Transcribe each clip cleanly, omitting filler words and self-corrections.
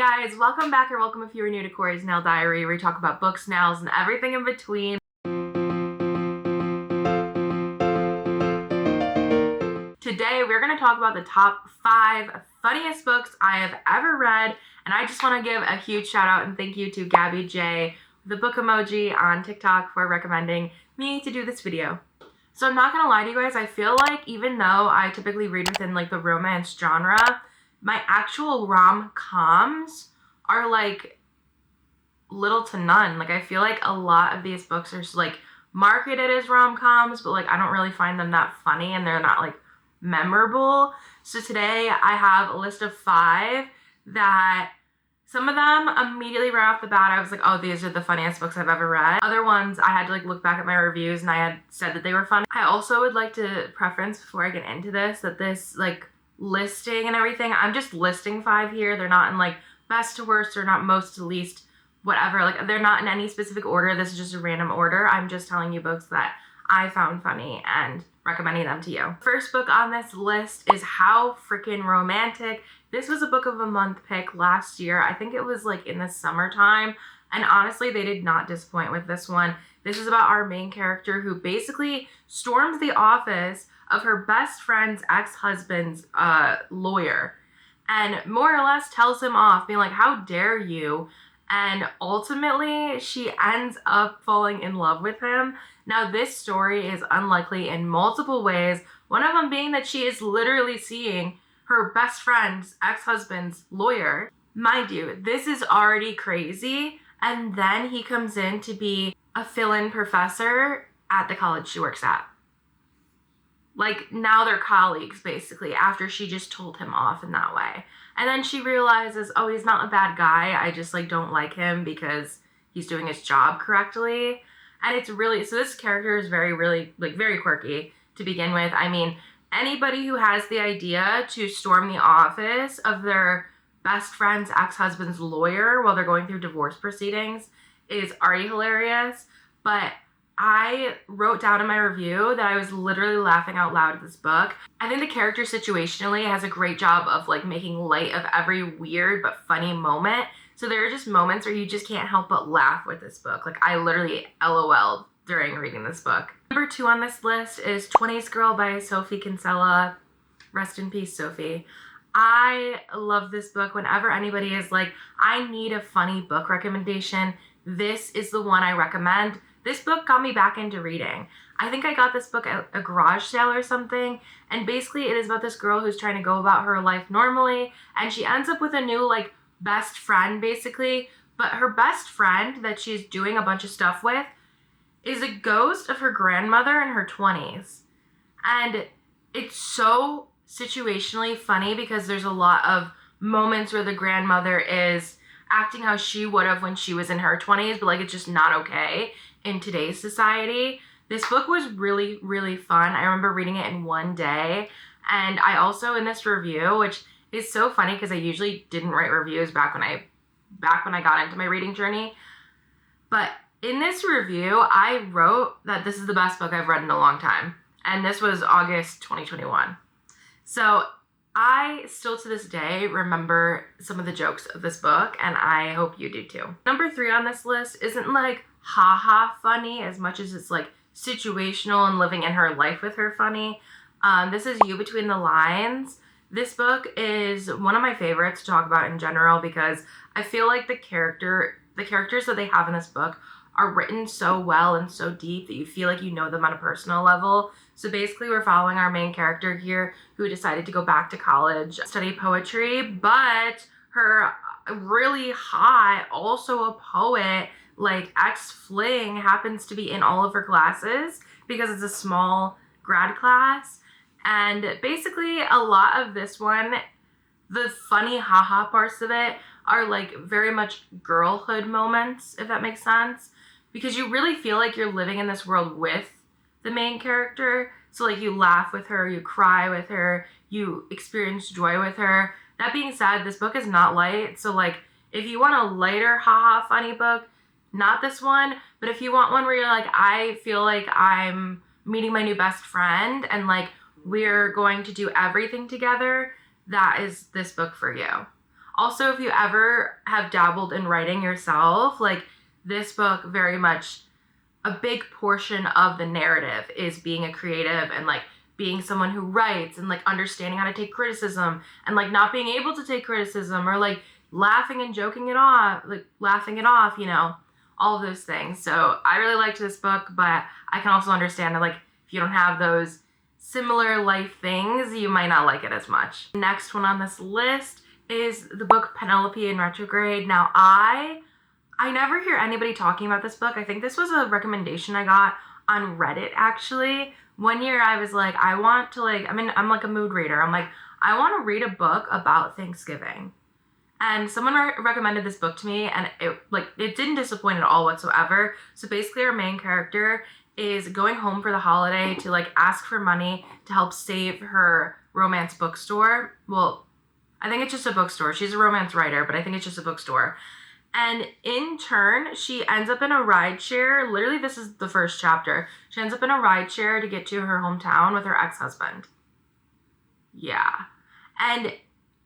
guys, welcome back, or welcome if you are new to Corey's Nail Diary, where we talk about books, nails, and everything in between. Today we're going to talk about the top 5 funniest books I have ever read, and I just want to give a huge shout out and thank you to Gabby J, the book emoji on TikTok, for recommending me to do this video. So I'm not going to lie to you guys, I feel like even though I typically read within like the romance genre, my actual rom-coms are like little to none. Like I feel like a lot of these books are like marketed as rom-coms, but like I don't really find them that funny and they're not like memorable. So today I have a list of 5 that some of them immediately right off the bat I was like, oh, these are the funniest books I've ever read. Other ones I had to like look back at my reviews and I had said that they were funny. I also would like to preference before I get into this that this like listing and everything, I'm just listing 5 here. They're not in like best to worst or not most to least, whatever. Like they're not in any specific order. This is just a random order. I'm just telling you books that I found funny and recommending them to you. First book on this list is How Freaking Romantic. This was a book of the month pick last year. I think it was like in the summertime. And honestly, they did not disappoint with this one. This is about our main character who basically storms the office of her best friend's ex-husband's lawyer and more or less tells him off, being like, how dare you? And ultimately, she ends up falling in love with him. Now, this story is unlikely in multiple ways, one of them being that she is literally seeing her best friend's ex-husband's lawyer. Mind you, this is already crazy. And then he comes in to be a fill-in professor at the college she works at. Like, now they're colleagues, basically, after she just told him off in that way. And then she realizes, oh, he's not a bad guy. I just, like, don't like him because he's doing his job correctly. And it's really, so this character is very quirky to begin with. I mean, anybody who has the idea to storm the office of their best friend's ex-husband's lawyer while they're going through divorce proceedings is already hilarious. But I wrote down in my review that I was literally laughing out loud at this book. I think the character situationally has a great job of like making light of every weird but funny moment. So there are just moments where you just can't help but laugh with this book. Like I literally LOL'd during reading this book. Number 2 on this list is 20s Girl by Sophie Kinsella. Rest in peace, Sophie. I love this book. Whenever anybody is like, I need a funny book recommendation, this is the one I recommend. This book got me back into reading. I think I got this book at a garage sale or something, and basically it is about this girl who's trying to go about her life normally, and she ends up with a new, like, best friend, basically, but her best friend that she's doing a bunch of stuff with is a ghost of her grandmother in her 20s, and it's so situationally funny because there's a lot of moments where the grandmother is acting how she would have when she was in her 20s, but, like, it's just not okay in today's society. This book was really, really fun. I remember reading it in one day. And I also, in this review, which is so funny because I usually didn't write reviews back when I got into my reading journey. But in this review, I wrote that this is the best book I've read in a long time. And this was August 2021. So I still to this day remember some of the jokes of this book, and I hope you do too. Number 3 on this list isn't like haha funny as much as it's like situational and living in her life with her funny. This is You Between the Lines. This book is one of my favorites to talk about in general because I feel like the characters that they have in this book are written so well and so deep that you feel like you know them on a personal level. So basically we're following our main character here who decided to go back to college, study poetry, but her really hot, also a poet, like ex-fling happens to be in all of her classes because it's a small grad class. And basically a lot of this one, the funny haha parts of it are like very much girlhood moments, if that makes sense, because you really feel like you're living in this world with the main character. So like you laugh with her, you cry with her, you experience joy with her. That being said, this book is not light. So like if you want a lighter haha funny book, not this one, but if you want one where you're like, I feel like I'm meeting my new best friend and like we're going to do everything together, that is this book for you. Also, if you ever have dabbled in writing yourself, like this book very much a big portion of the narrative is being a creative and like being someone who writes and like understanding how to take criticism and like not being able to take criticism or like laughing and joking it off, like laughing it off, you know, all of those things. So I really liked this book, but I can also understand that like if you don't have those similar life things, you might not like it as much. The next one on this list is the book Penelope in Retrograde. Now I never hear anybody talking about this book. I think this was a recommendation I got on Reddit actually. One year I was like, I want to like, I'm like a mood reader. I'm like, I want to read a book about Thanksgiving. And someone recommended this book to me and it didn't disappoint at all whatsoever. So basically our main character is going home for the holiday to like ask for money to help save her romance bookstore. Well, I think it's just a bookstore. She's a romance writer, but I think it's just a bookstore. And in turn, she ends up in a rideshare. Literally, this is the first chapter. She ends up in a rideshare to get to her hometown with her ex-husband. Yeah. And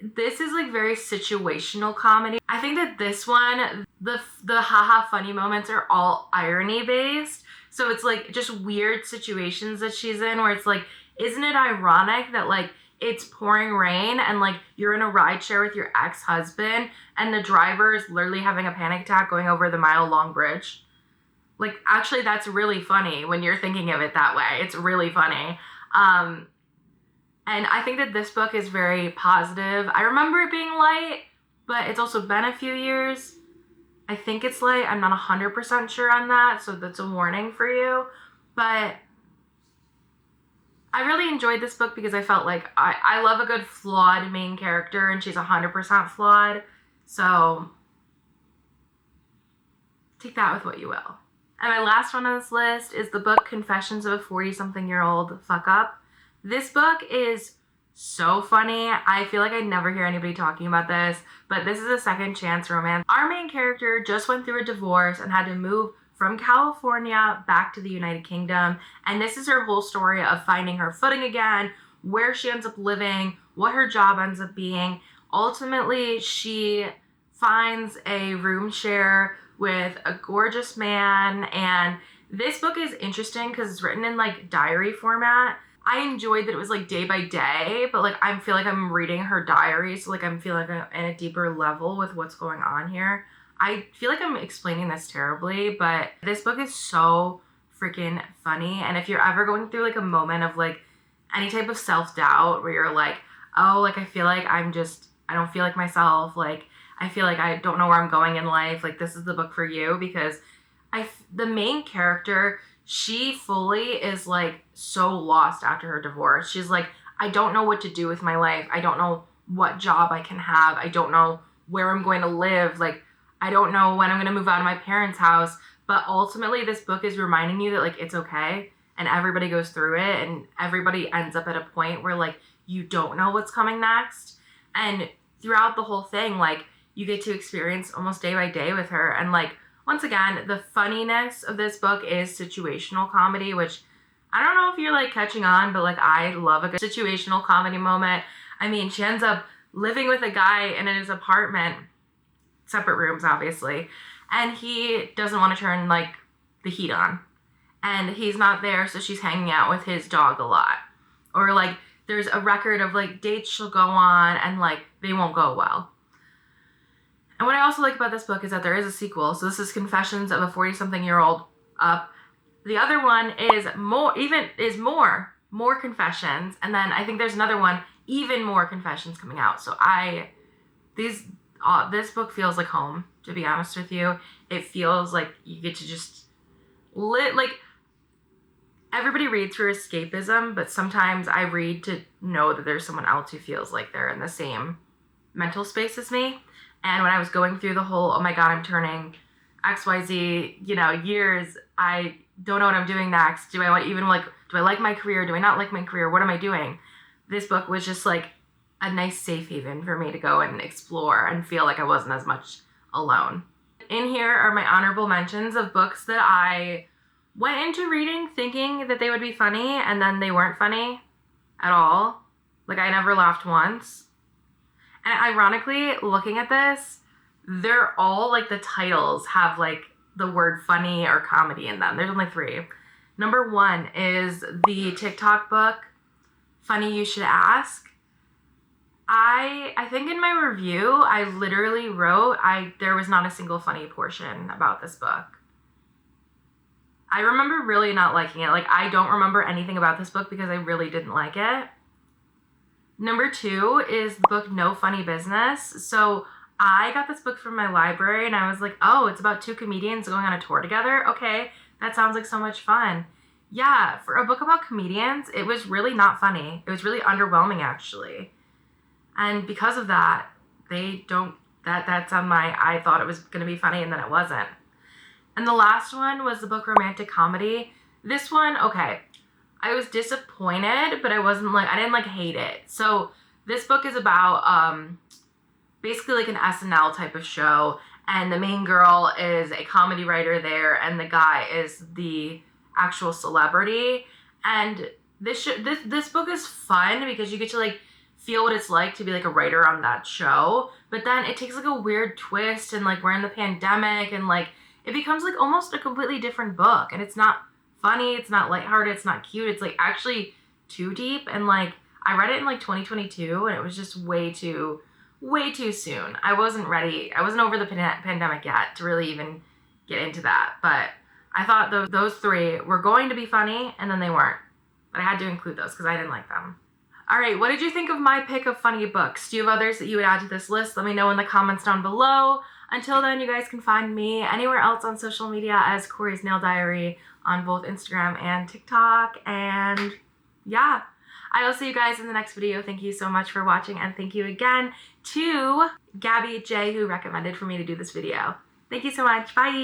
this is like very situational comedy. I think that this one, the haha funny moments are all irony based. So it's like just weird situations that she's in where it's like, isn't it ironic that like it's pouring rain and like you're in a rideshare with your ex-husband and the driver is literally having a panic attack going over the mile-long bridge? Like, actually, that's really funny when you're thinking of it that way. It's really funny. And I think that this book is very positive. I remember it being light, but it's also been a few years. I think it's light. I'm not 100% sure on that, so that's a warning for you. But I really enjoyed this book because I felt like I love a good flawed main character, and she's 100% flawed. So take that with what you will. And my last one on this list is the book Confessions of a 40-something-year-old Fuck-Up. This book is so funny. I feel like I never hear anybody talking about this, but this is a second chance romance. Our main character just went through a divorce and had to move from California back to the United Kingdom. And this is her whole story of finding her footing again, where she ends up living, what her job ends up being. Ultimately, she finds a room share with a gorgeous man. And this book is interesting because it's written in like diary format. I enjoyed that it was like day by day, but like I feel like I'm reading her diary. So like I'm feeling like I'm in a deeper level with what's going on here. I feel like I'm explaining this terribly, but this book is so freaking funny. And if you're ever going through like a moment of like any type of self-doubt where you're like, oh, like I feel like I don't feel like myself. Like I feel like I don't know where I'm going in life. Like this is the book for you because the main character, she fully is like so lost after her divorce. She's like, I don't know what to do with my life. I don't know what job I can have. I don't know where I'm going to live. Like, I don't know when I'm going to move out of my parents' house. But ultimately, this book is reminding you that, like, it's okay. And everybody goes through it. And everybody ends up at a point where, like, you don't know what's coming next. And throughout the whole thing, like, you get to experience almost day by day with her. And, like, once again, the funniness of this book is situational comedy, which I don't know if you're, like, catching on. But, like, I love a good situational comedy moment. I mean, she ends up living with a guy in his apartment. Separate rooms, obviously, and he doesn't want to turn like the heat on, and he's not there, so she's hanging out with his dog a lot. Or like there's a record of like dates she'll go on and like they won't go well. And what I also like about this book is that there is a sequel. So this is Confessions of a 40-something-year-old Up. The other one is more confessions, and then I think there's another one, even more confessions coming out. So this book feels like home, to be honest with you. It feels like you get to just like everybody reads for escapism, but sometimes I read to know that there's someone else who feels like they're in the same mental space as me. And when I was going through the whole, oh my God, I'm turning XYZ, years, I don't know what I'm doing next. Do I like my career? Do I not like my career? What am I doing? This book was just like a nice safe haven for me to go and explore and feel like I wasn't as much alone. In here are my honorable mentions of books that I went into reading thinking that they would be funny, and then they weren't funny at all. Like, I never laughed once. And ironically, looking at this, they're all like the titles have like the word funny or comedy in them. There's only 3. Number 1 is the TikTok book, Funny You Should Ask. I think in my review, I literally wrote, there was not a single funny portion about this book. I remember really not liking it. Like, I don't remember anything about this book because I really didn't like it. Number 2 is the book No Funny Business. So I got this book from my library and I was like, oh, it's about 2 comedians going on a tour together? Okay, that sounds like so much fun. Yeah, for a book about comedians, it was really not funny. It was really underwhelming, actually. And because of that, that's on my, I thought it was going to be funny and then it wasn't. And the last one was the book Romantic Comedy. This one, okay, I was disappointed, but I didn't like hate it. So this book is about basically like an SNL type of show, and the main girl is a comedy writer there, and the guy is the actual celebrity. And this book is fun because you get to like feel what it's like to be like a writer on that show, but then it takes like a weird twist, and like we're in the pandemic, and like it becomes like almost a completely different book, and it's not funny, it's not lighthearted, it's not cute, it's like actually too deep. And like I read it in like 2022 and it was just way too soon. I wasn't ready. I wasn't over the pandemic yet to really even get into that. But I thought those 3 were going to be funny, and then they weren't. But I had to include those because I didn't like them. All right, what did you think of my pick of funny books? Do you have others that you would add to this list? Let me know in the comments down below. Until then, you guys can find me anywhere else on social media as Corey's Nail Diary on both Instagram and TikTok. And yeah, I will see you guys in the next video. Thank you so much for watching, and thank you again to Gabby J, who recommended for me to do this video. Thank you so much. Bye.